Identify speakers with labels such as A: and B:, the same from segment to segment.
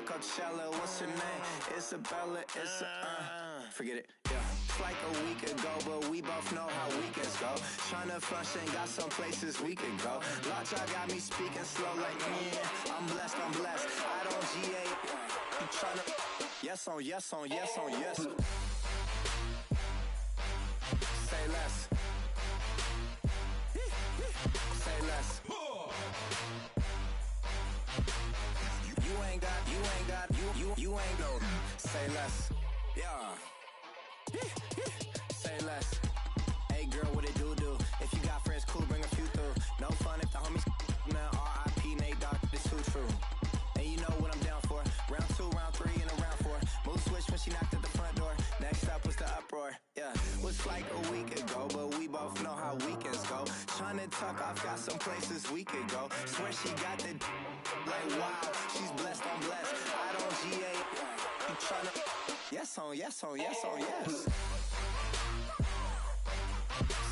A: Coachella, what's her name? Isabella, forget it, yeah. It's like a week ago, but we both know how weekends go. Tryna function, got some places we could go. Lockjaw got me speaking slow like, I'm blessed, I don't GA. You tryna, yes on yes on yes on yes. Say less. Say less. You ain't go. Say less. Yeah. Say less. Hey girl, what it do? If you got friends, cool, bring a few through. No fun if the homies, man. R.I.P. Nate Dogg, it's too true. And you know what I'm down for. Round 2, round 3, and a round 4. Mood switch when she knocked at the front door. Next up was the uproar. Yeah, was like a week ago, but we both know how weekends go. Tryna tuck off, got some places we could go. Swear she got the like wow, she's blessed, I'm blessed. I don't GA. You tryna yes on yes on yes on yes.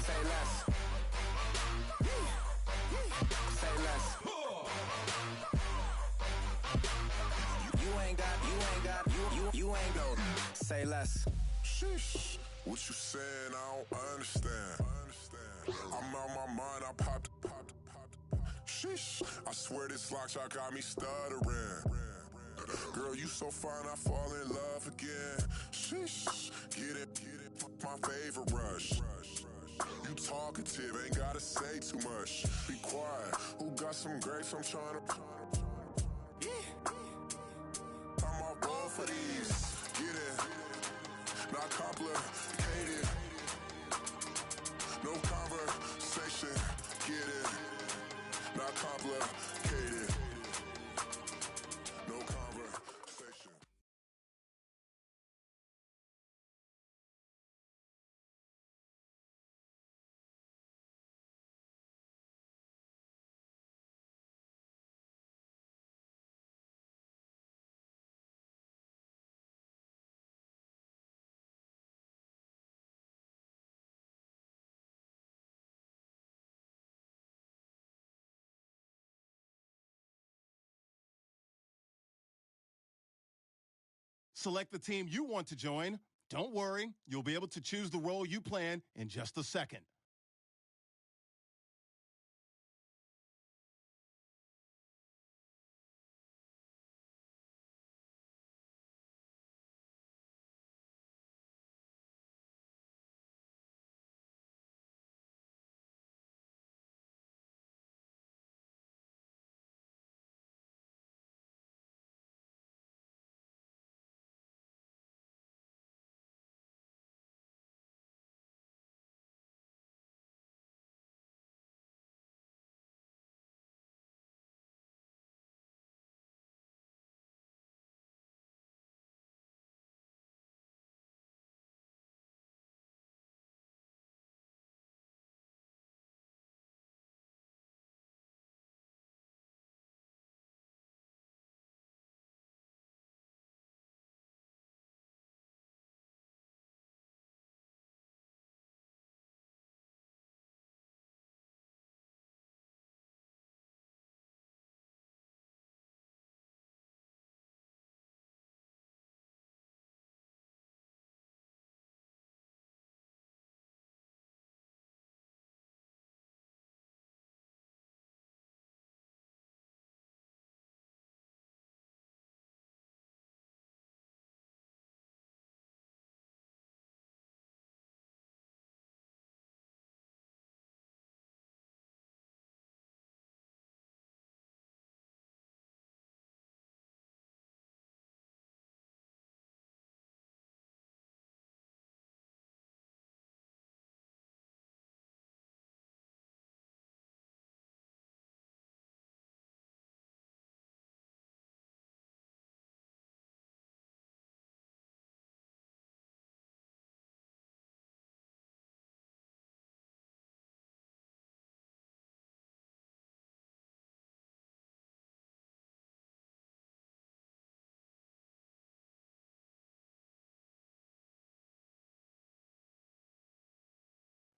A: Say less. Say less. You ain't go. Say less.
B: Sheesh. What you saying? I don't understand. I'm out my mind. I popped. Sheesh. I swear this lockjaw got me stuttering. Girl, you so fine, I fall in love again. Sheesh. Get it. My favorite rush. You talkative, ain't gotta say too much. Be quiet. Who got some grapes? I'm trying to. I'm all board for these. Get it. Not complicated. No conversation. Get it. Not complicated. No conversation.
C: Select the team you want to join. Don't worry, you'll be able to choose the role you plan in just a second.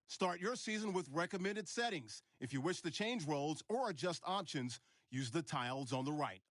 C: Start your season with recommended settings. If you wish to change roles or adjust options, use the tiles on the right.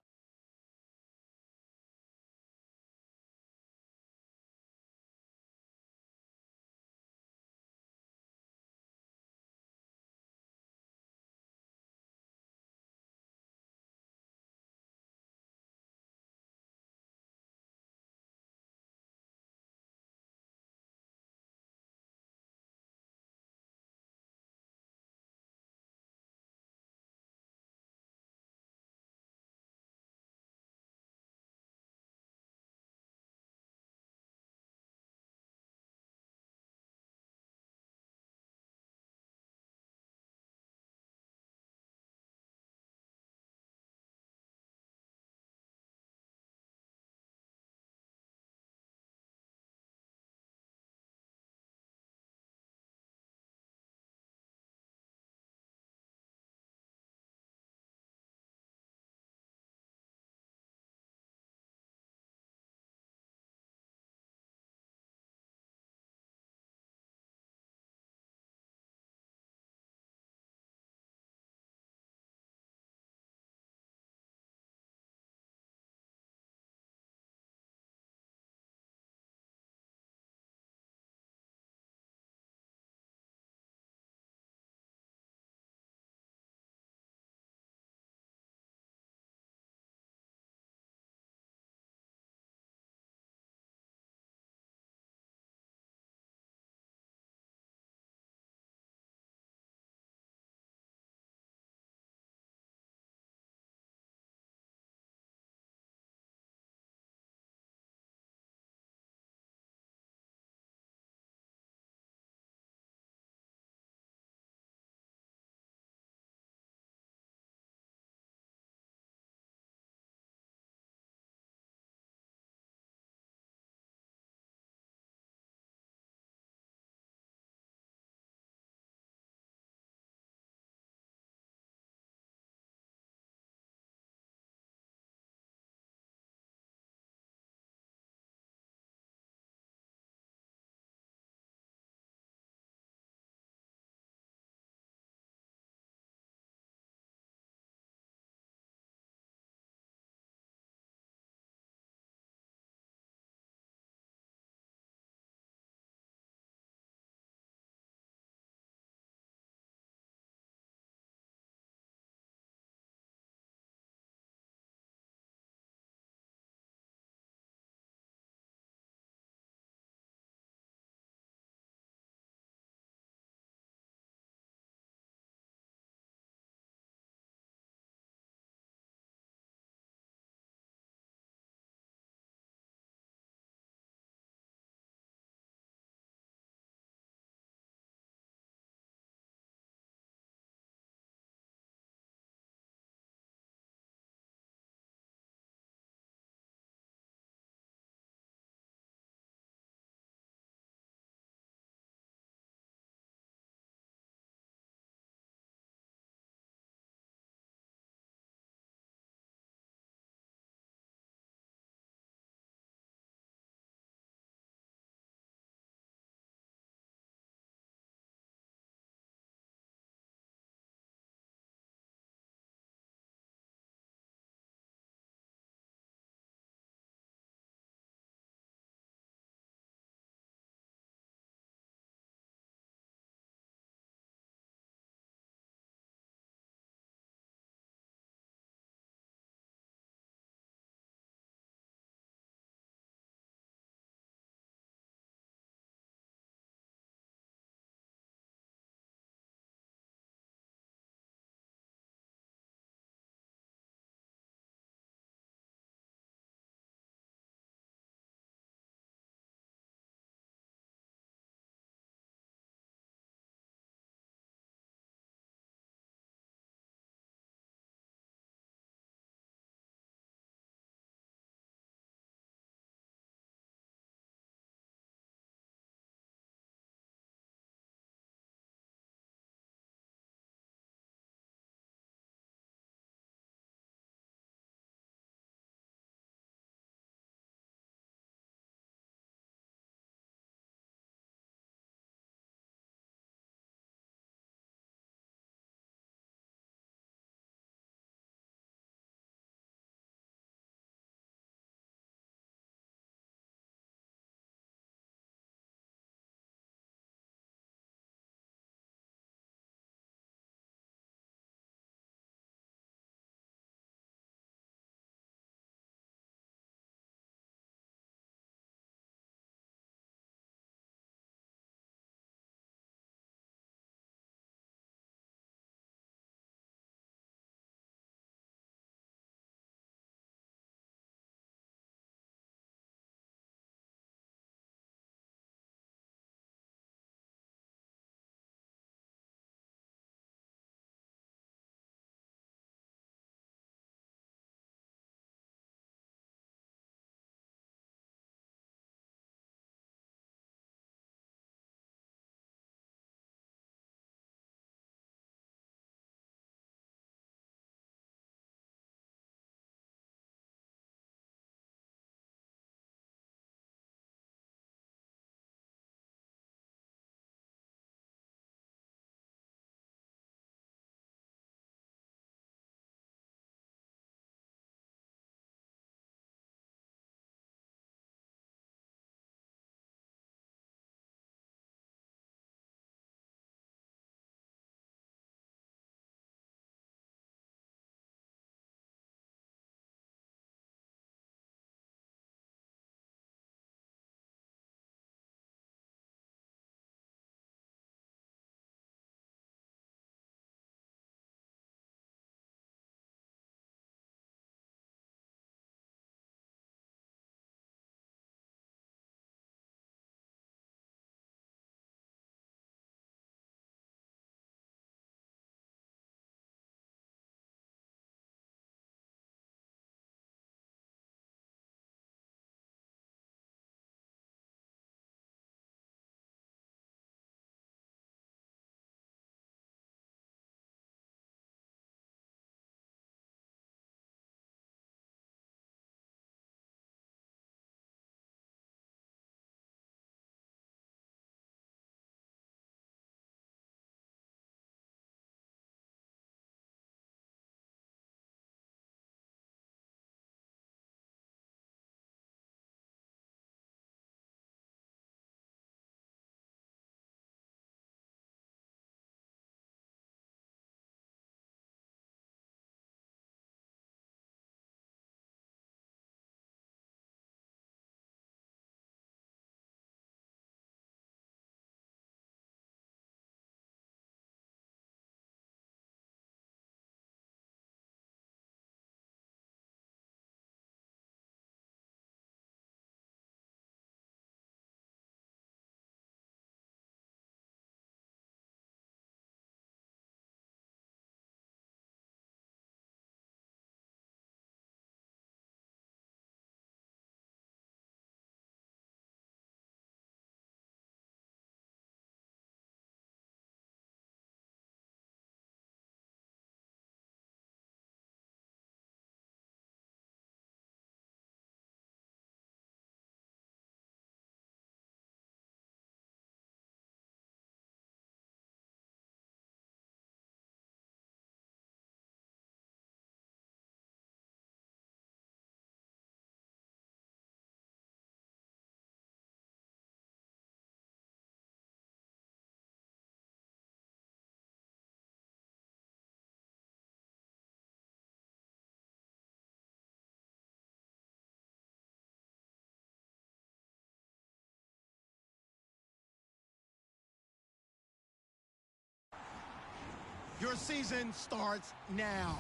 C: Your season starts now.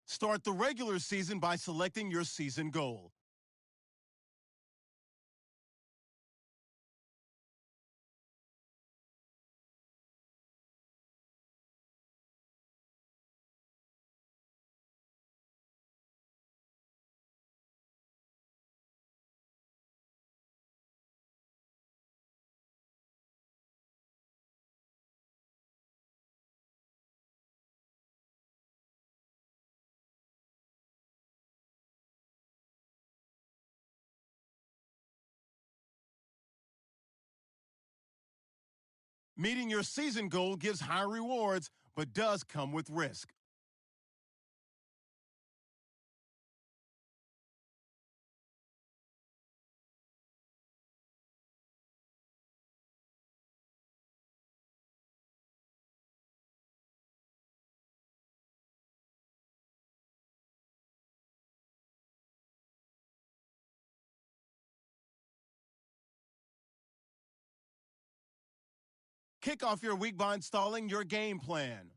C: Start the regular season by selecting your season goal. Meeting your season goal gives high rewards, but does come with risk. Kick off your week by installing your game plan.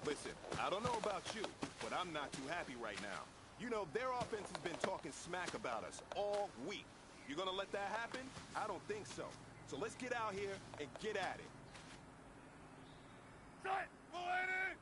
D: Listen, I don't know about you, but I'm not too happy right now. You know, their offense has been talking smack about us all week. You gonna let that happen? I don't think so. So let's get out here and get at it. Set! Mulaney!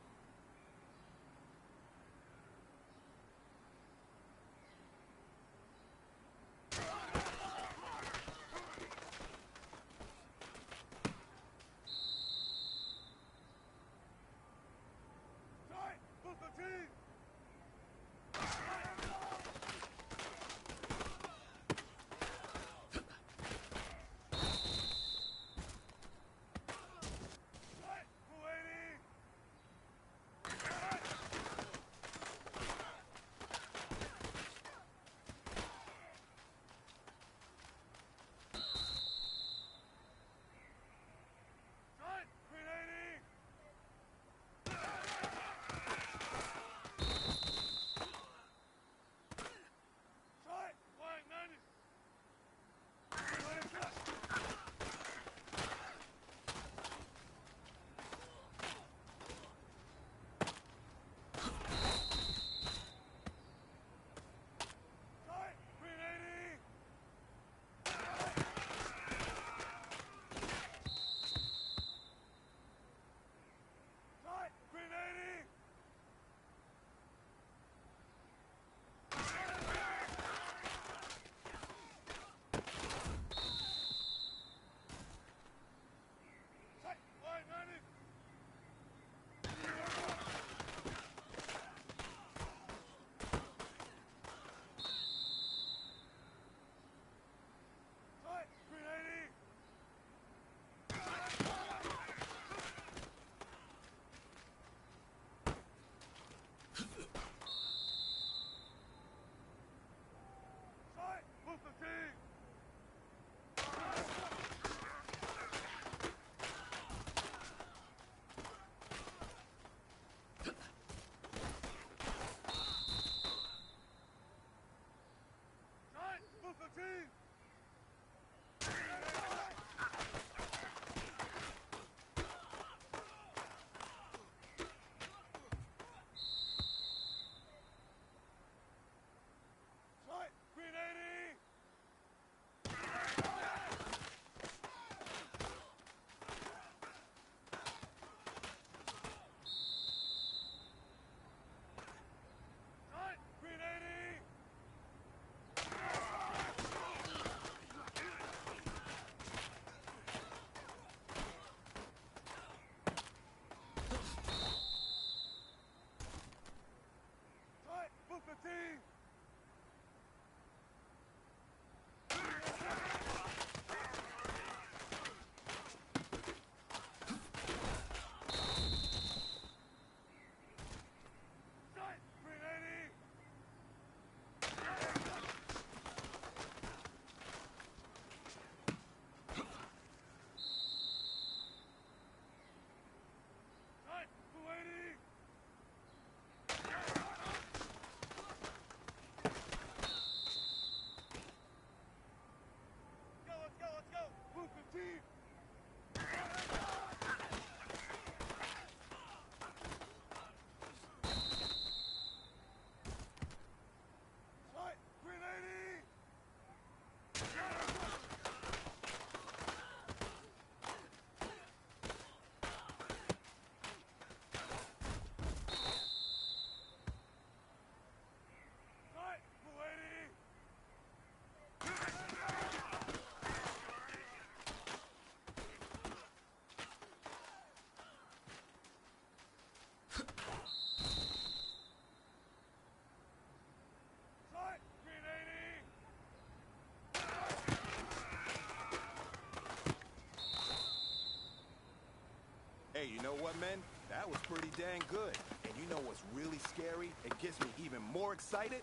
D: Hey, you know what, man? That was pretty dang good. And you know what's really scary? It gets me even more excited.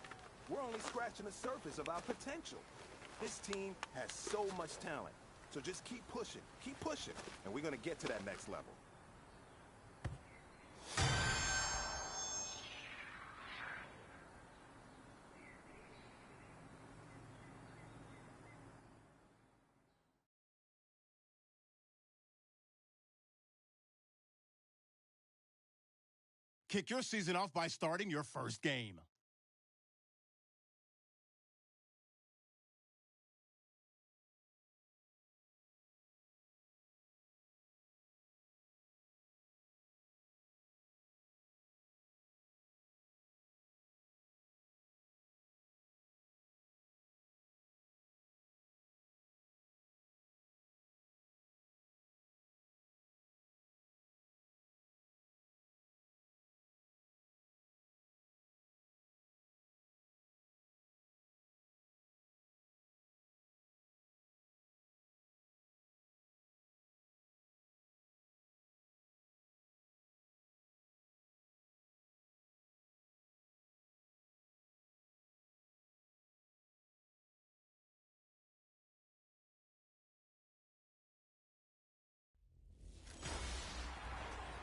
D: We're only scratching the surface of our potential. This team has so much talent. So just keep pushing, and we're going to get to that next level.
C: Kick your season off by starting your first game.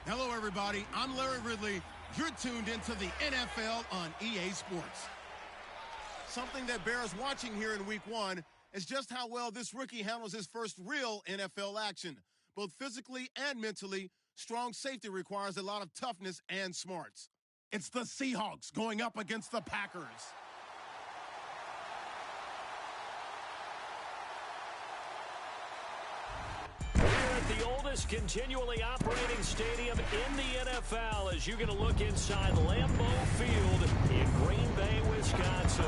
C: Hello, everybody. I'm Larry Ridley. You're tuned into the NFL on EA Sports. Something that bears watching here in Week 1 is just how well this rookie handles his first real NFL action. Both physically and mentally, strong safety requires a lot of toughness and smarts. It's the Seahawks going up against the Packers.
E: The oldest continually operating stadium in the NFL as you get a look inside Lambeau Field in Green Bay, Wisconsin.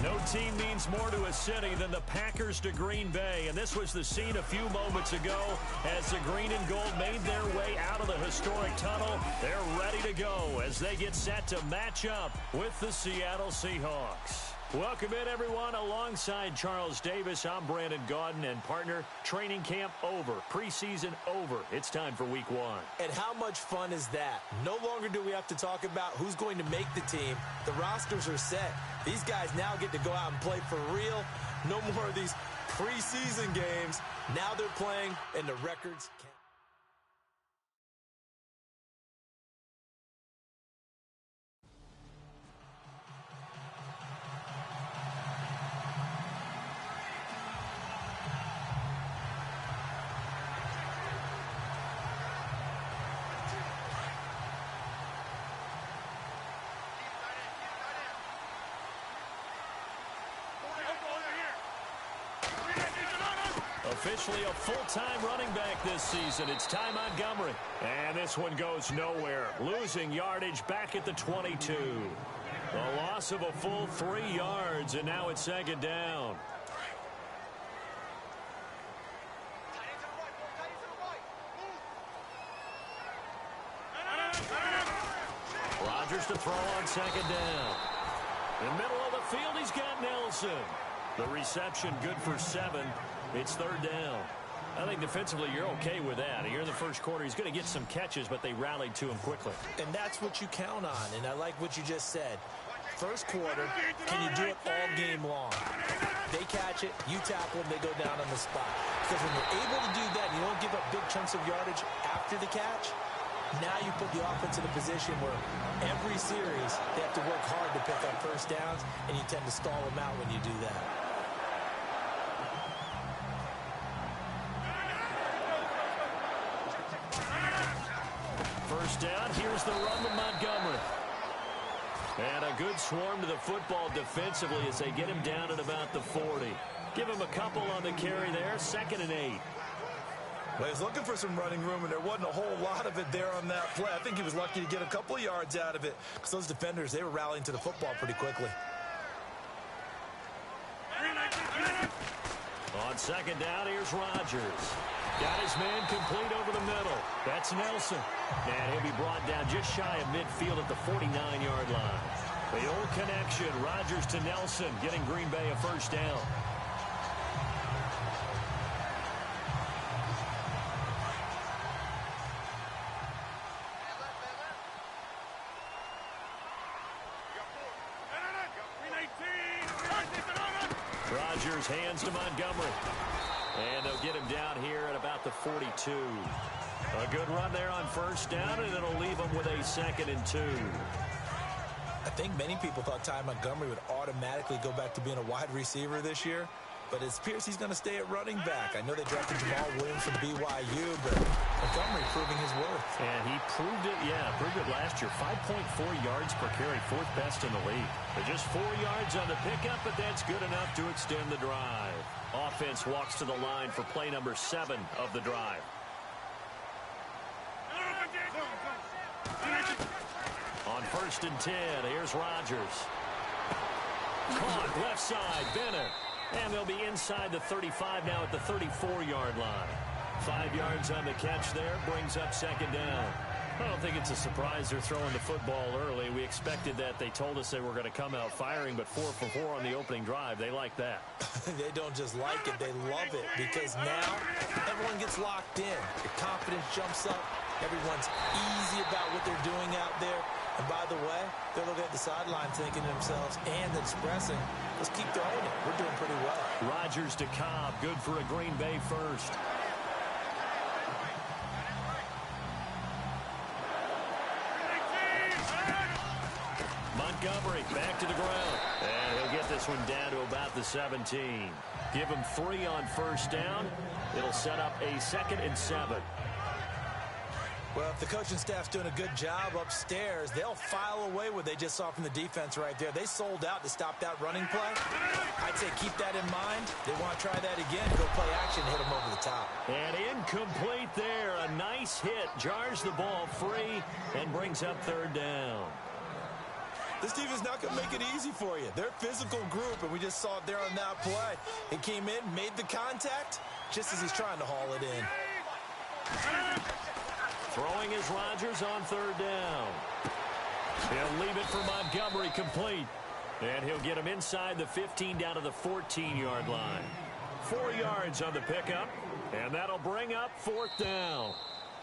E: No team means more to a city than the Packers to Green Bay, and this was the scene a few moments ago as the green and gold made their way out of the historic tunnel. They're ready to go as they get set to match up with the Seattle Seahawks. Welcome in, everyone. Alongside Charles Davis, I'm Brandon Gaudin, and partner, training camp over, preseason over. It's time for Week 1.
F: And how much fun is that? No longer do we have to talk about who's going to make the team. The rosters are set. These guys now get to go out and play for real. No more of these preseason games. Now they're playing, and the records count.
E: Officially a full-time running back this season. It's Ty Montgomery. And this one goes nowhere. Losing yardage back at the 22. A loss of a full 3 yards, and now it's second down. Rodgers to throw on second down. In the middle of the field, he's got Nelson. The reception good for 7. It's third down. I think defensively you're okay with that. Here in the first quarter, he's going to get some catches, but they rallied to him quickly.
F: And that's what you count on, and I like what you just said. First quarter, can you do it all game long? They catch it, you tackle them, they go down on the spot. Because when you're able to do that, and you don't give up big chunks of yardage after the catch, now you put the offense in a position where every series they have to work hard to pick up first downs, and you tend to stall them out when you do that.
E: First down, here's the run with Montgomery. And a good swarm to the football defensively as they get him down at about the 40. Give him a couple on the carry there, 2nd and 8.
F: Well, he's looking for some running room, and there wasn't a whole lot of it there on that play. I think he was lucky to get a couple of yards out of it because those defenders, they were rallying to the football pretty quickly.
E: On second down, here's Rodgers. Got his man complete over the middle. That's Nelson. And he'll be brought down just shy of midfield at the 49-yard line. The old connection, Rodgers to Nelson, getting Green Bay a first down. Rodgers hands to Montgomery. And they'll get him down here at about the 42. A good run there on first down, and it'll leave him with a 2nd and 2.
F: I think many people thought Ty Montgomery would automatically go back to being a wide receiver this year, but it appears he's going to stay at running back. I know they drafted Jamal Williams from BYU, but Montgomery proving his worth.
E: And he proved it last year. 5.4 yards per carry, 4th best in the league. But just 4 yards on the pickup, but that's good enough to extend the drive. Offense walks to the line for play number 7 of the drive. On 1st and 10, here's Rodgers. Caught left side, Bennett. And they'll be inside the 35 now at the 34-yard line. 5 yards on the catch there, brings up 2nd down. I don't think it's a surprise they're throwing the football early. We expected that. They told us they were going to come out firing, but 4 for 4 on the opening drive. They like that.
F: They don't just like it, they love it, because now everyone gets locked in. The confidence jumps up. Everyone's easy about what they're doing out there. And by the way, they're looking at the sideline thinking to themselves and expressing, let's keep throwing it. We're doing pretty well.
E: Rodgers to Cobb, good for a Green Bay first. Montgomery back to the ground. And he'll get this one down to about the 17. Give him 3 on first down. It'll set up a 2nd and 7.
F: Well, if the coaching staff's doing a good job upstairs, they'll file away what they just saw from the defense right there. They sold out to stop that running play. I'd say keep that in mind. They want to try that again, go play action, hit them over the top.
E: And incomplete there. A nice hit. Jars the ball free and brings up 3rd down.
F: This defense is not going to make it easy for you. They're a physical group, and we just saw it there on that play. He came in, made the contact, just as he's trying to haul it in.
E: Throwing is Rodgers on 3rd down. He'll leave it for Montgomery complete. And he'll get him inside the 15 down to the 14-yard line. 4 yards on the pickup, and that'll bring up 4th down.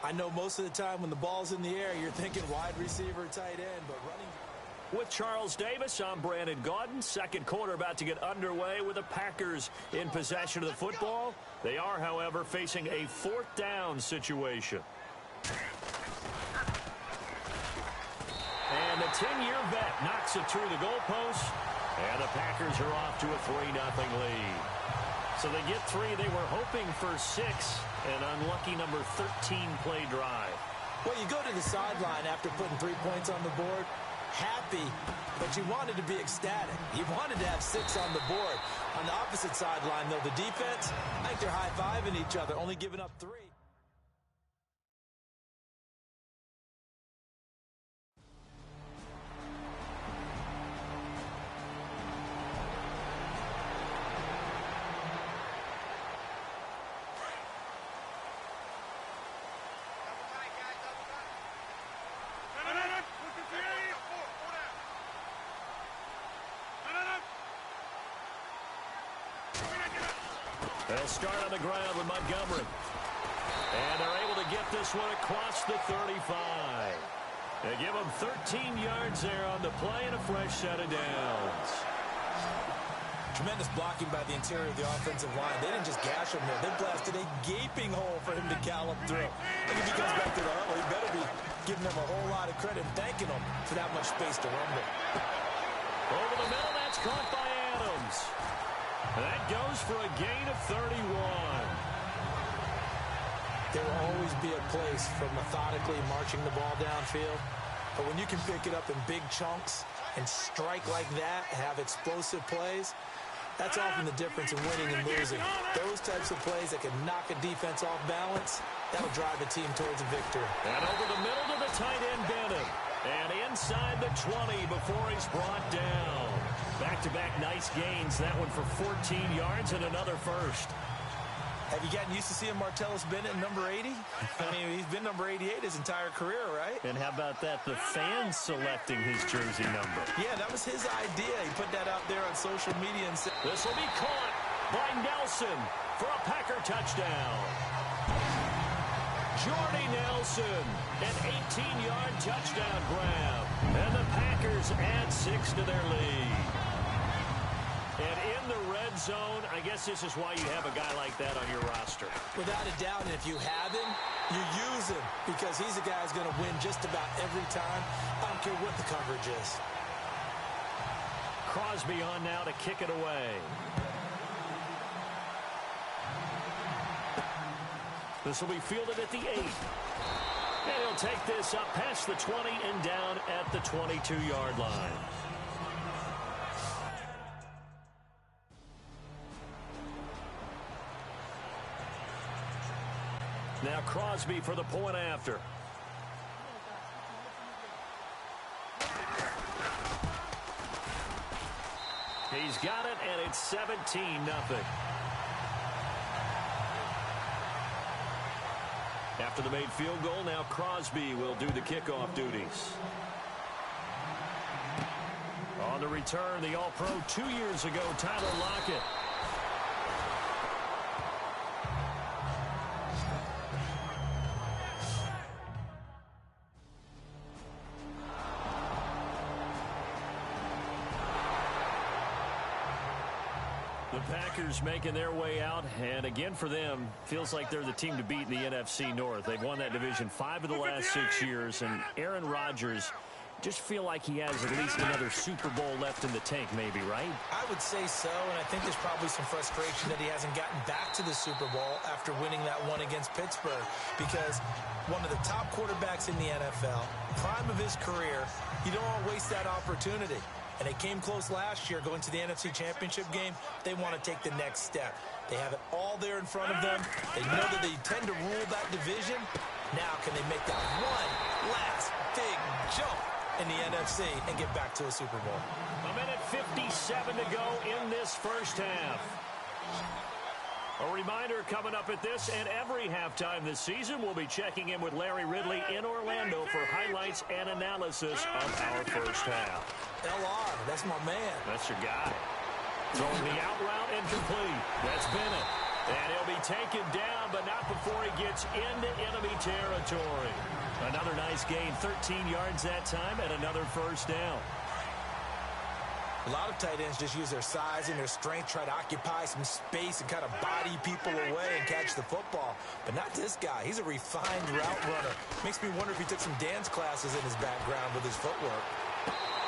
F: I know most of the time when the ball's in the air, you're thinking wide receiver, tight end, but running...
E: With Charles Davis, I'm Brandon Gaudin. 2nd quarter about to get underway with the Packers in possession of the football. They are, however, facing a 4th down situation. And the 10-year vet knocks it through the goalpost. And the Packers are off to a 3-0 lead. So they get 3. They were hoping for 6. An unlucky number 13 play drive.
F: Well, you go to the sideline after putting 3 points on the board. Happy, but you wanted to be ecstatic. You wanted to have 6 on the board. On the opposite sideline, though, the defense, I think they're high-fiving each other, only giving up 3.
E: They'll start on the ground with Montgomery. And they're able to get this one across the 35. They give him 13 yards there on the play and a fresh set of downs.
F: Tremendous blocking by the interior of the offensive line. They didn't just gash him there. They blasted a gaping hole for him to gallop through. I think if he comes back to the huddle, he better be giving them a whole lot of credit and thanking them for that much space to rumble.
E: Over the middle, that's caught by Adams. That goes for a gain of 31.
F: There will always be a place for methodically marching the ball downfield. But when you can pick it up in big chunks and strike like that, have explosive plays, that's often the difference in winning and losing. Those types of plays that can knock a defense off balance, that'll drive a team towards a victory.
E: And over the middle to the tight end, Bennett. And inside the 20 before he's brought down. Back-to-back nice gains. That one for 14 yards and another first.
F: Have you gotten used to seeing Martellus Bennett number 80? I mean, he's been number 88 his entire career, right?
E: And how about that? The fans selecting his jersey number.
F: Yeah, that was his idea. He put that out there on social media and said...
E: This will be caught by Nelson for a Packer touchdown. Jordy Nelson, an 18-yard touchdown grab. And the Packers add 6 to their lead. And in the red red zone. I guess this is why you have a guy like that on your roster.
F: Without a doubt, and if you have him, you use him because he's a guy who's going to win just about every time. I don't care what the coverage is.
E: Crosby on now to kick it away. This will be fielded at the 8. And he'll take this up past the 20 and down at the 22-yard line. Now Crosby for the point after. He's got it, and it's 17-0. After the made field goal, now Crosby will do the kickoff duties. On the return, the All-Pro 2 years ago, Tyler Lockett. The Packers making their way out, and again for them, feels like they're the team to beat in the NFC North. They've won that division 5 of the last 6 years, and Aaron Rodgers just feel like he has at least another Super Bowl left in the tank, maybe, right?
F: I would say so, and I think there's probably some frustration that he hasn't gotten back to the Super Bowl after winning that one against Pittsburgh, because one of the top quarterbacks in the NFL, prime of his career, you don't want to waste that opportunity. And they came close last year going to the NFC Championship game. They want to take the next step. They have it all there in front of them. They know that they tend to rule that division. Now can they make that one last big jump in the NFC and get back to a Super Bowl?
E: A minute 57 to go in this first half. A reminder coming up at this and every halftime this season, we'll be checking in with Larry Ridley in Orlando for highlights and analysis of our first half.
F: LR, that's my man.
E: That's your guy. Throwing the out route incomplete. That's Bennett. And he'll be taken down, but not before he gets into enemy territory. Another nice gain, 13 yards that time, and another first down.
F: A lot of tight ends just use their size and their strength, try to occupy some space and kind of body people away and catch the football. But not this guy. He's a refined route runner. Makes me wonder if he took some dance classes in his background with his footwork.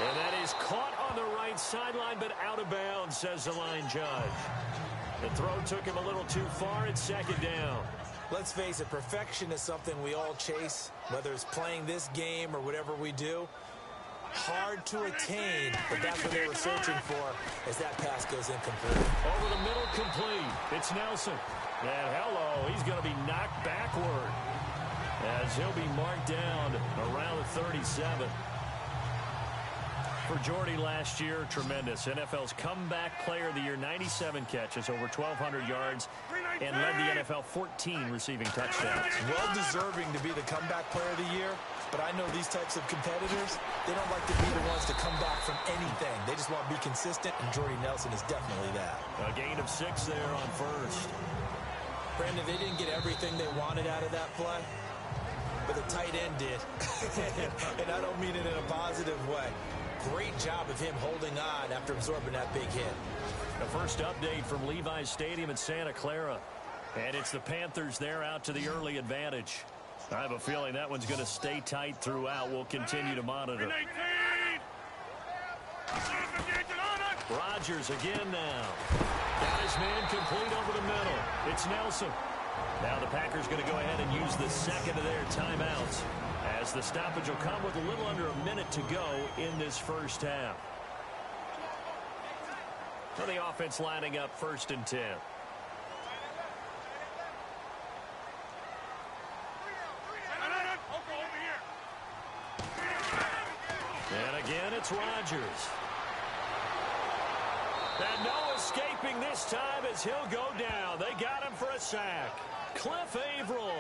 E: And that is caught on the right sideline, but out of bounds, says the line judge. The throw took him a little too far. It's second down.
F: Let's face it, perfection is something we all chase, whether it's playing this game or whatever we do. Hard to attain, but that's what they were searching for as that pass goes incomplete.
E: Over the middle, complete. It's Nelson. And hello, he's going to be knocked backward as he'll be marked down around the 37. For Jordy last year, tremendous. NFL's comeback player of the year, 97 catches, over 1,200 yards, and led the NFL 14 receiving touchdowns.
F: Well deserving to be the comeback player of the year, but I know these types of competitors, they don't like to be the ones to come back from anything. They just want to be consistent, and Jordy Nelson is definitely that.
E: A gain of 6 there on first.
F: Brandon, they didn't get everything they wanted out of that play, but the tight end did. And I don't mean it in a positive way. Great job of him holding on after absorbing that big hit.
E: The first update from Levi's Stadium in Santa Clara. And it's the Panthers there out to the early advantage. I have a feeling that one's going to stay tight throughout. We'll continue to monitor. Rodgers again now. Got his man complete over the middle. It's Nelson. Now the Packers going to go ahead and use the second of their timeouts, as the stoppage will come with a little under a minute to go in this first half. So the offense lining up 1st and 10. And again, it's Rodgers. And no escaping this time as he'll go down. They got him for a sack. Cliff Averill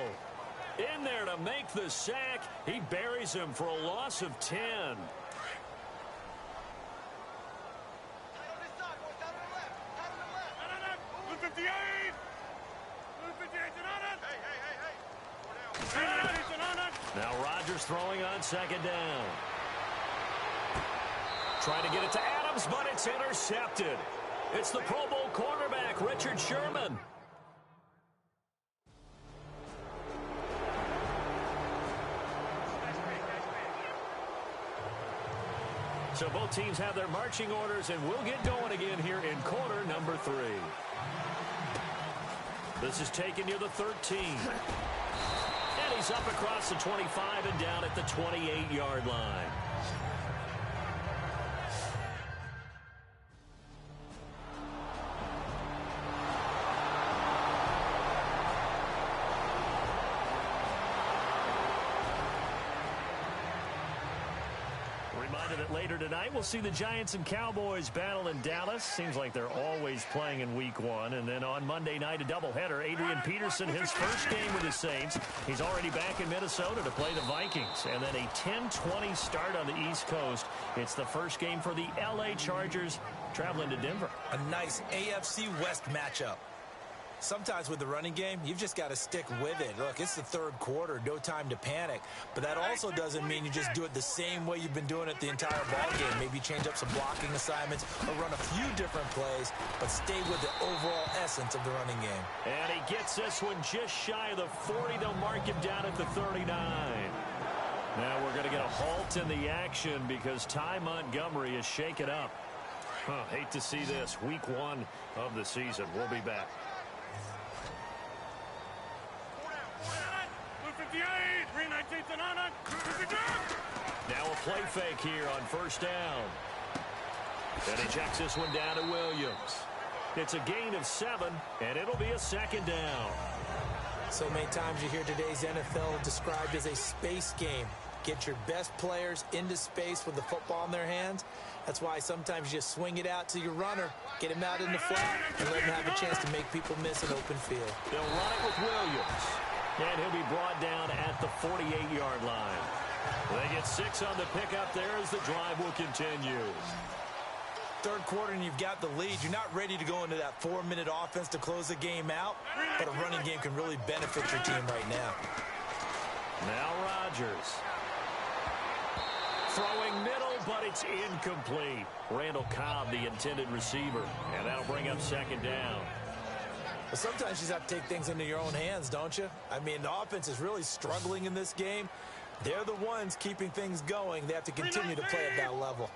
E: in there to make the sack. He buries him for a loss of 10. Now Rodgers throwing on second down. Trying to get it to Adams, but it's intercepted. It's the Pro Bowl cornerback, Richard Sherman. So both teams have their marching orders, and we'll get going again here in quarter number 3. This is taken near the 13. And he's up across the 25 and down at the 28-yard line. That later tonight we'll see the Giants and Cowboys battle in Dallas. Seems like they're always playing in week 1. And then on Monday night, a doubleheader. Adrian Peterson, his first game with the Saints. He's already back in Minnesota to play the Vikings. And then a 10-20 start on the East Coast. It's the first game for the L.A. Chargers traveling to Denver.
F: A nice AFC West matchup. Sometimes with the running game, you've just got to stick with it. Look, it's the third quarter, no time to panic. But that also doesn't mean you just do it the same way you've been doing it the entire ball game. Maybe change up some blocking assignments or run a few different plays, but stay with the overall essence of the running game.
E: And he gets this one just shy of the 40. They'll mark him down at the 39. Now we're going to get a halt in the action because Ty Montgomery is shaken up. Hate to see this. Week 1 of the season. We'll be back. Now a play fake here on first down. And he checks this one down to Williams. It's a gain of 7, and it'll be a second down.
F: So many times you hear today's NFL described as a space game. Get your best players into space with the football in their hands. That's why sometimes you just swing it out to your runner, get him out in the flat, and let him have a chance to make people miss an open field.
E: They'll run it with Williams. And he'll be brought down at the 48-yard line. They get 6 on the pickup there as the drive will continue.
F: Third quarter and you've got the lead. You're not ready to go into that 4-minute offense to close the game out, but a running game can really benefit your team right now.
E: Now Rodgers. Throwing middle, but it's incomplete. Randall Cobb, the intended receiver, and that'll bring up second down.
F: But sometimes you just have to take things into your own hands, don't you? I mean, the offense is really struggling in this game. They're the ones keeping things going. They have to continue to play at that level.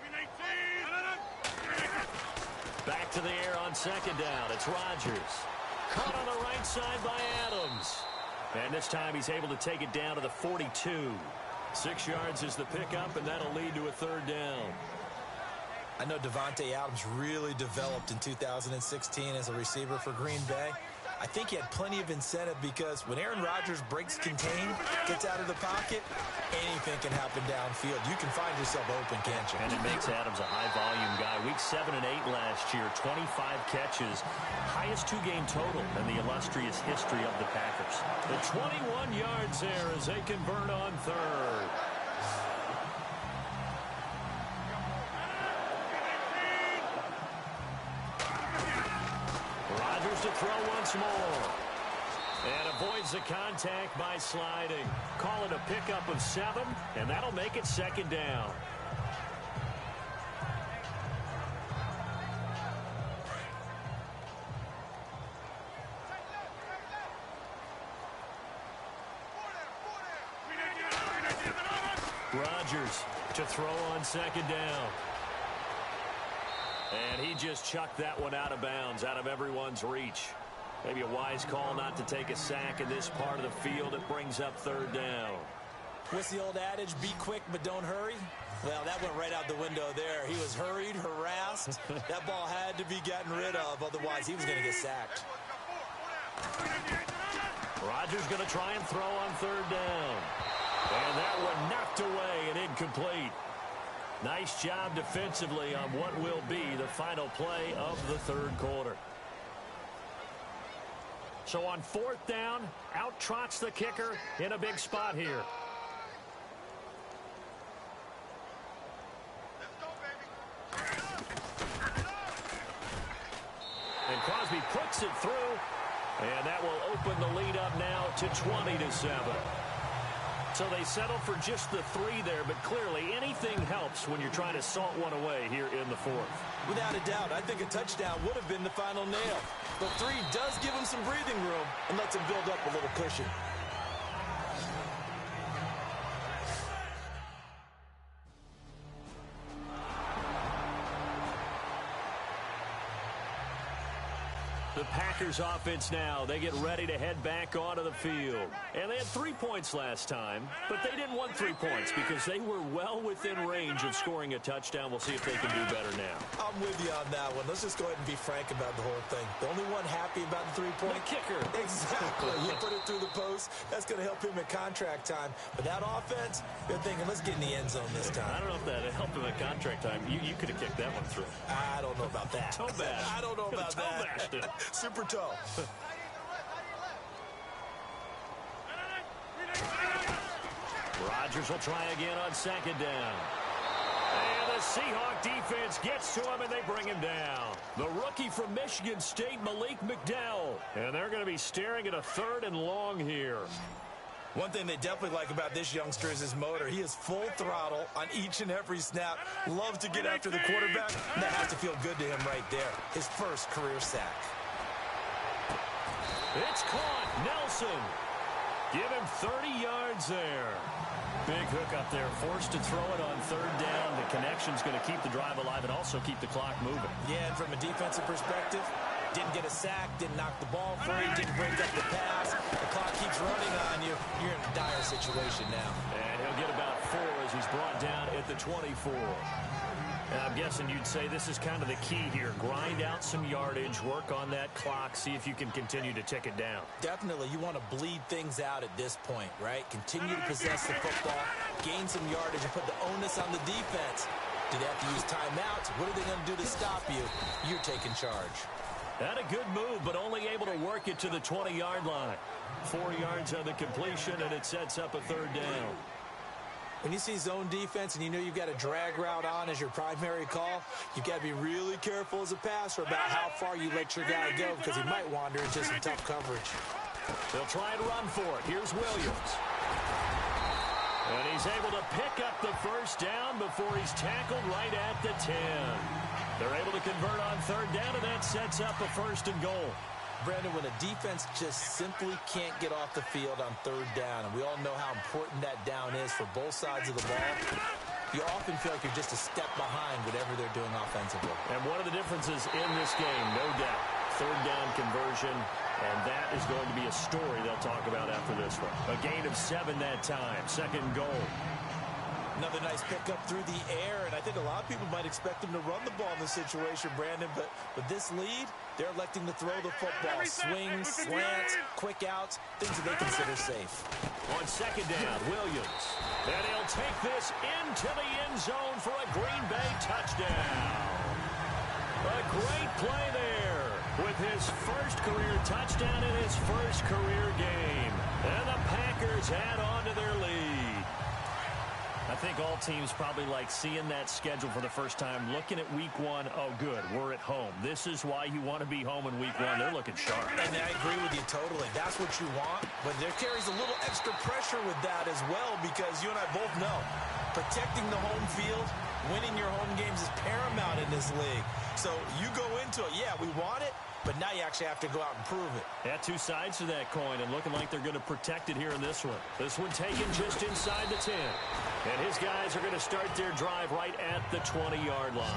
E: Back to the air on second down. It's Rodgers. Caught on the right side by Adams. And this time he's able to take it down to the 42. 6 yards is the pickup, and that'll lead to a third down.
F: I know Davante Adams really developed in 2016 as a receiver for Green Bay. I think he had plenty of incentive because when Aaron Rodgers breaks contain, gets out of the pocket, anything can happen downfield. You can find yourself open, can't you?
E: And it makes Adams a high-volume guy. Week 7 and 8 last year, 25 catches, highest 2-game total in the illustrious history of the Packers. The 21 yards there as they convert on third. Rodgers to throw once more. And avoids the contact by sliding. Call it a pickup of 7, and that'll make it second down. Rodgers to throw on second down. And he just chucked that one out of bounds, out of everyone's reach. Maybe a wise call not to take a sack in this part of the field. It brings up third down.
F: What's the old adage? Be quick, but don't hurry. Well, that went right out the window there. He was hurried, harassed. That ball had to be gotten rid of. Otherwise, he was going to get sacked.
E: Rodgers going to try and throw on third down. And that one knocked away and incomplete. Nice job defensively on what will be the final play of the third quarter. So on fourth down, out trots the kicker in a big spot here. And Crosby puts it through, and that will open the lead up now to 20-7. So they settle for just the 3 there, but clearly anything helps when you're trying to salt one away here in the 4th.
F: Without a doubt, I think a touchdown would have been the final nail. But 3 does give him some breathing room and lets him build up a little cushion.
E: The Packers offense now, they get ready to head back onto the field. And they had 3 points last time, but they didn't want 3 points because they were well within range of scoring a touchdown. We'll see if they can do better now.
F: I'm with you on that one. Let's just go ahead and be frank about the whole thing. The only one happy about the 3-point
E: The kicker.
F: Exactly. You put it through the post. That's going to help him at contract time. But that offense, they're thinking, let's get in the end zone this time.
E: I don't know if that helped him at contract time. You could have kicked that one through.
F: I don't know about that.
E: Toe bash.
F: I don't know about that.
E: Toe bashed it.
F: Super toe.
E: Rodgers will try again on 2nd down. And the Seahawk defense gets to him, and they bring him down. The rookie from Michigan State, Malik McDowell. And they're going to be staring at a 3rd and long here.
F: One thing they definitely like about this youngster is his motor. He is full throttle on each and every snap. Loves to get after the quarterback. And that has to feel good to him right there. His first career sack.
E: It's caught. Nelson. Give him 30 yards there. Big hook up there. Forced to throw it on 3rd down. The connection's going to keep the drive alive and also keep the clock moving.
F: Yeah, and from a defensive perspective, didn't get a sack, didn't knock the ball free, didn't break up the pass. The clock keeps running on you. You're in a dire situation now.
E: And he'll get about 4 as he's brought down at the 24. And I'm guessing you'd say this is kind of the key here. Grind out some yardage, work on that clock, see if you can continue to tick it down.
F: Definitely. You want to bleed things out at this point, right? Continue to possess the football, gain some yardage, and put the onus on the defense. Do they have to use timeouts? What are they going to do to stop you? You're taking charge.
E: Had a good move, but only able to work it to the 20-yard line. 4 yards on the completion, and it sets up a 3rd down.
F: When you see zone defense and you know you've got a drag route on as your primary call, you've got to be really careful as a passer about how far you let your guy go because he might wander into some tough coverage.
E: They'll try and run for it. Here's Williams. And he's able to pick up the 1st down before he's tackled right at the 10. They're able to convert on 3rd down, and that sets up a 1st and goal.
F: Brandon, when a defense just simply can't get off the field on 3rd down, and we all know how important that down is for both sides of the ball, you often feel like you're just a step behind whatever they're doing offensively.
E: And one of the differences in this game, no doubt, 3rd down conversion, and that is going to be a story they'll talk about after this one. A gain of 7 that time, 2nd and goal.
F: Another nice pickup through the air, and I think a lot of people might expect them to run the ball in this situation, Brandon, but with this lead, they're electing to throw the football. Swings, slants, quick outs, things that they consider safe.
E: On 2nd down, Williams. And he'll take this into the end zone for a Green Bay touchdown. A great play there with his first career touchdown in his first career game. And the Packers add on to their lead. I think all teams probably like seeing that schedule for the first time, looking at week 1. Oh, good, we're at home. This is why you want to be home in week 1. They're looking sharp.
F: And I agree with you totally. That's what you want, but there carries a little extra pressure with that as well because you and I both know protecting the home field, winning your home games is paramount in this league. So you go into it, yeah, we want it, but now you actually have to go out and prove it.
E: Yeah, 2 sides to that coin, and looking like they're going to protect it here in this one. This one taken just inside the 10. And his guys are going to start their drive right at the 20-yard line.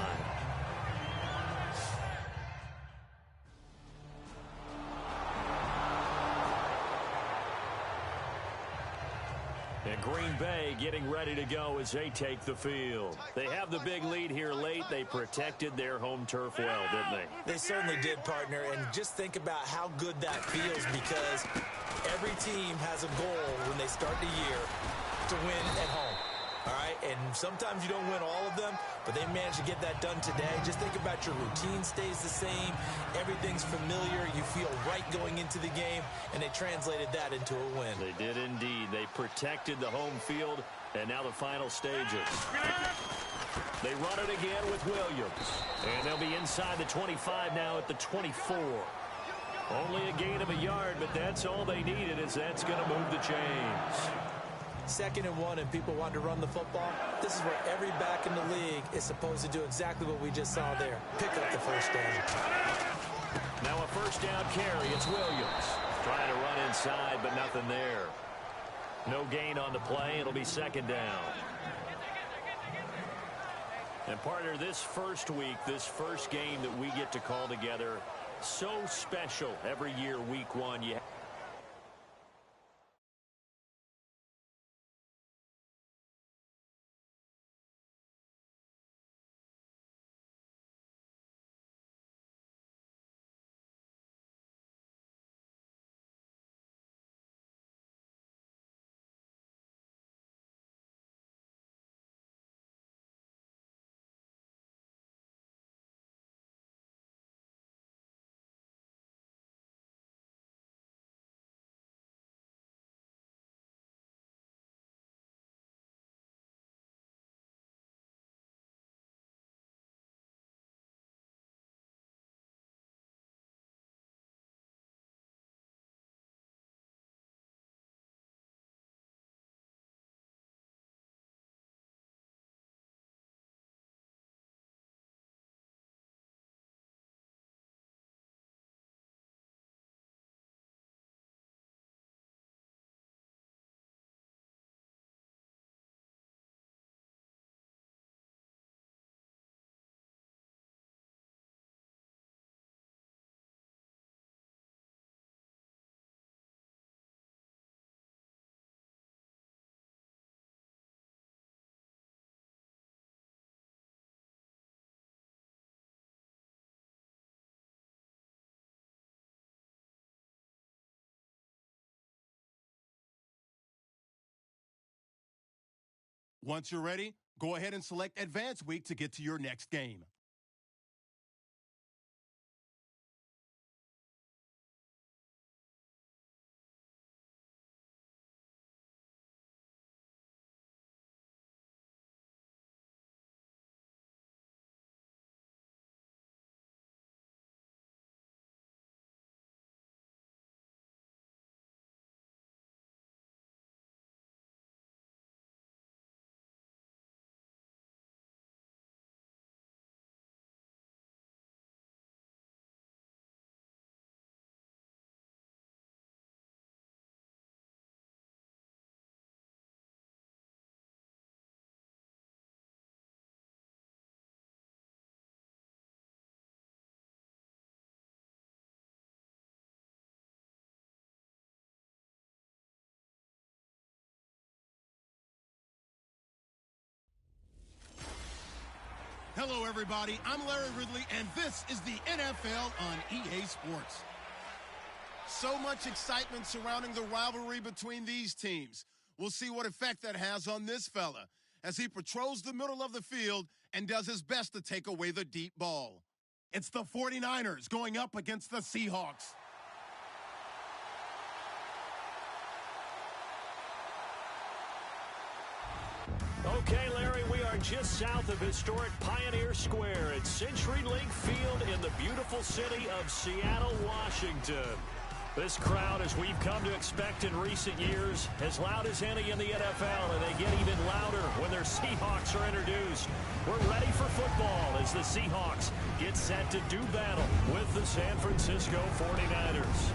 E: And Green Bay getting ready to go as they take the field. They have the big lead here late. They protected their home turf well, didn't they?
F: They certainly did, partner. And just think about how good that feels because every team has a goal when they start the year to win at home. All right, and sometimes you don't win all of them, but they managed to get that done today. Just think about your routine stays the same. Everything's familiar. You feel right going into the game, and they translated that into a win.
E: They did indeed. They protected the home field, and now the final stages. They run it again with Williams, and they'll be inside the 25 now at the 24. Only a gain of a yard, but that's all they needed as that's going to move the chains.
F: 2nd and 1 and people want to run the football, this is where every back in the league is supposed to do exactly what we just saw there. Pick up the first down.
E: Now a first down carry. It's Williams. Trying to run inside, but nothing there. No gain on the play. It'll be 2nd down. And partner, this first week, this first game that we get to call together, so special every year, week 1.
C: Once you're ready, go ahead and select Advance Week to get to your next game. Hello, everybody. I'm Larry Ridley, and this is the NFL on EA Sports. So much excitement surrounding the rivalry between these teams. We'll see what effect that has on this fella as he patrols the middle of the field and does his best to take away the deep ball. It's the 49ers going up against the Seahawks.
E: Okay, Larry, we are just south of historic Pioneer Square at CenturyLink Field in the beautiful city of Seattle, Washington. This crowd, as we've come to expect in recent years, as loud as any in the NFL, and they get even louder when their Seahawks are introduced. We're ready for football as the Seahawks get set to do battle with the San Francisco 49ers.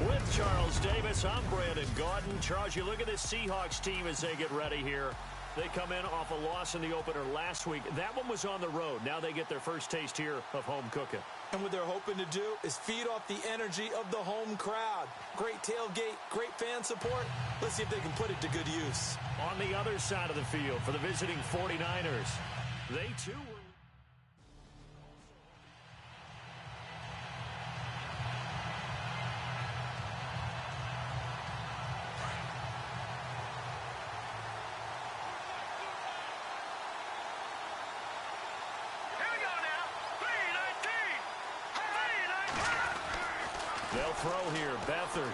E: With Charles Davis, I'm Brandon Gaudin. Charles, you look at this Seahawks team as they get ready here. They come in off a loss in the opener last week. That one was on the road. Now they get their first taste here of home cooking.
F: And what they're hoping to do is feed off the energy of the home crowd. Great tailgate, great fan support. Let's see if they can put it to good use.
E: On the other side of the field for the visiting 49ers, they too were... They'll throw here, Beathard.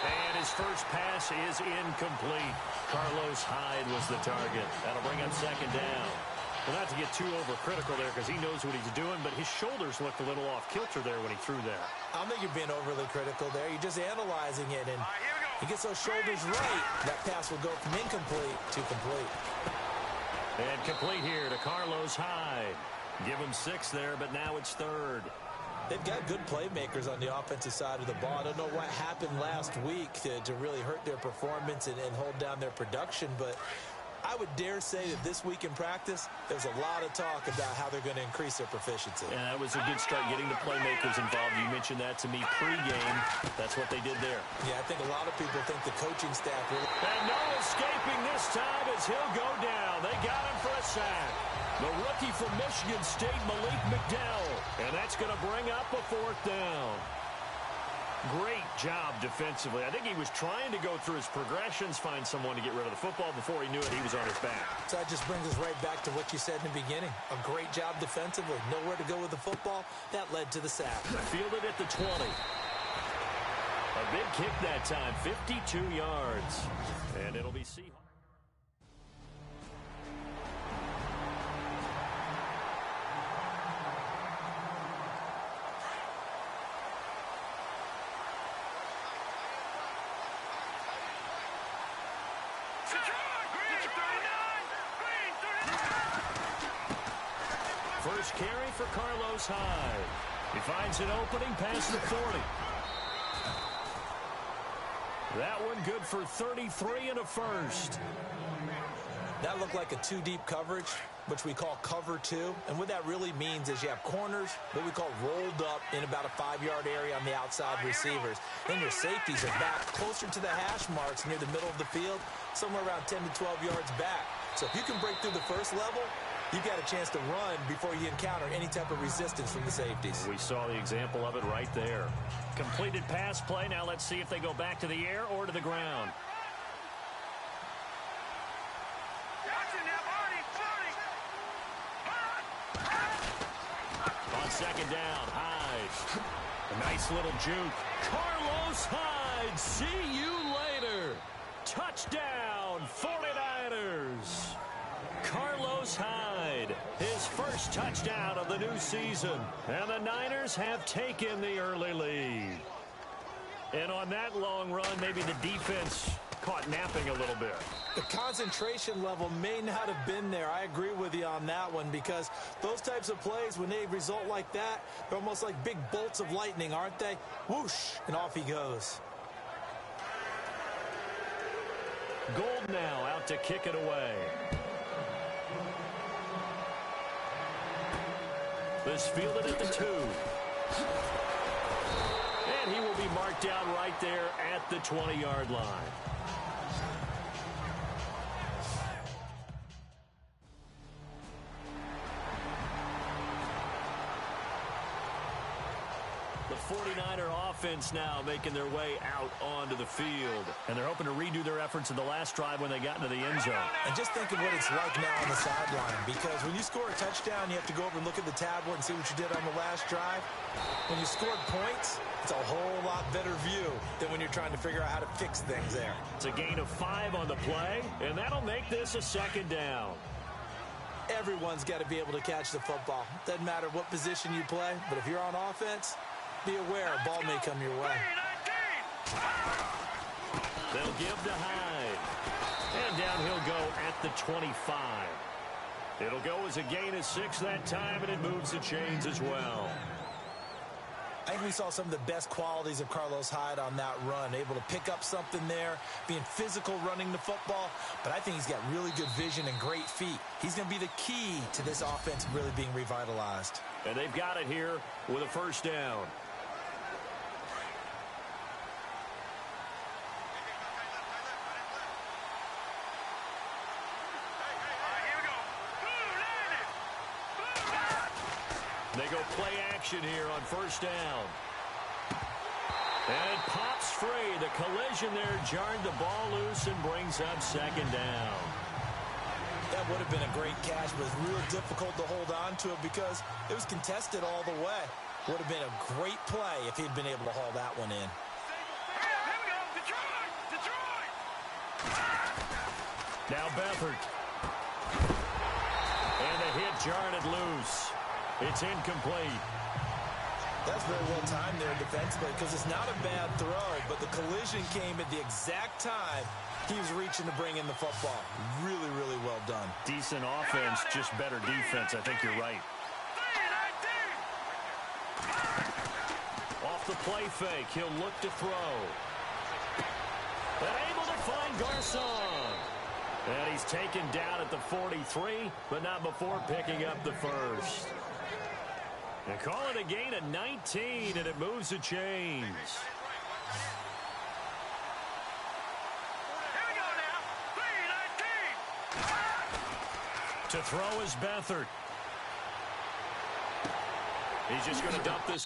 E: And his first pass is incomplete. Carlos Hyde was the target. That'll bring up second down. Well, not to get too overcritical there because he knows what he's doing, but his shoulders looked a little off kilter there when he threw there.
F: I don't think you're being overly critical there. You're just analyzing it. And He gets those shoulders right. That pass will go from incomplete to complete.
E: And complete here to Carlos Hyde. Give him 6 there, but now it's 3rd.
F: They've got good playmakers on the offensive side of the ball. I don't know what happened last week to really hurt their performance and hold down their production, but I would dare say that this week in practice, there's a lot of talk about how they're going to increase their proficiency.
E: Yeah, that was a good start getting the playmakers involved. You mentioned that to me pregame. That's what they did there.
F: Yeah, I think a lot of people think the coaching staff really...
E: And no escaping this time as he'll go down. They got him for a sack. The rookie from Michigan State, Malik McDowell. And that's going to bring up a 4th down. Great job defensively. I think he was trying to go through his progressions, find someone to get rid of the football. Before he knew it, he was on his back.
F: So that just brings us right back to what you said in the beginning. A great job defensively. Nowhere to go with the football. That led to the sack.
E: Fielded at the 20. A big kick that time, 52 yards. And it'll be Seahawks. First carry for Carlos Hyde. He finds an opening past the 40. That one good for 33 and a first.
F: That looked like a 2-deep coverage, which we call cover 2. And what that really means is you have corners, what we call rolled up in about a 5-yard area on the outside receivers. Then your safeties are back closer to the hash marks near the middle of the field, somewhere around 10 to 12 yards back. So if you can break through the first level, you've got a chance to run before you encounter any type of resistance from the safeties.
E: We saw the example of it right there. Completed pass play. Now let's see if they go back to the air or to the ground. On second down, Hyde. A nice little juke. Carlos Hyde, see you later. Touchdown, 49ers. Carlos Hyde, his first touchdown of the new season. And the Niners have taken the early lead. And on that long run, maybe the defense caught napping a little bit.
F: The concentration level may not have been there. I agree with you on that one, because those types of plays, when they result like that, they're almost like big bolts of lightning, aren't they? Whoosh, and off he goes.
E: Gold now out to kick it away. This fielded at the 2. And he will be marked down right there at the 20-yard line. The 49er offense now making their way out onto the field. And they're hoping to redo their efforts in the last drive when they got into the end zone.
F: And just think of what it's like now on the sideline, because when you score a touchdown, you have to go over and look at the tablet and see what you did on the last drive. When you scored points, it's a whole lot better view than when you're trying to figure out how to fix things there.
E: It's a gain of 5 on the play, and that'll make this a second down.
F: Everyone's got to be able to catch the football. Doesn't matter what position you play, but if you're on offense, be aware a ball may come your way.
E: They'll give to Hyde. And down he'll go at the 25. It'll go as a gain of 6 that time, and it moves the chains as well.
F: I think we saw some of the best qualities of Carlos Hyde on that run. Able to pick up something there, being physical running the football. But I think he's got really good vision and great feet. He's going to be the key to this offense really being revitalized.
E: And they've got it here with a first down. They go play action here on first down. And it pops free. The collision there jarred the ball loose and brings up second down.
F: That would have been a great catch, but it's real difficult to hold on to it because it was contested all the way. Would have been a great play if he'd been able to haul that one in.
E: Now Beathard. And the hit jarred it loose. It's incomplete.
F: That's very well timed there defensively because it's not a bad throw, but the collision came at the exact time he was reaching to bring in the football. Really, really well done.
E: Decent offense, just better defense. I think you're right. Off the play fake, he'll look to throw. And able to find Garcon. And he's taken down at the 43, but not before picking up the first. They call it a gain of 19, and it moves the chains.
G: Here we go now. 3-19.
E: To throw is Beathard. He's just going to dump this.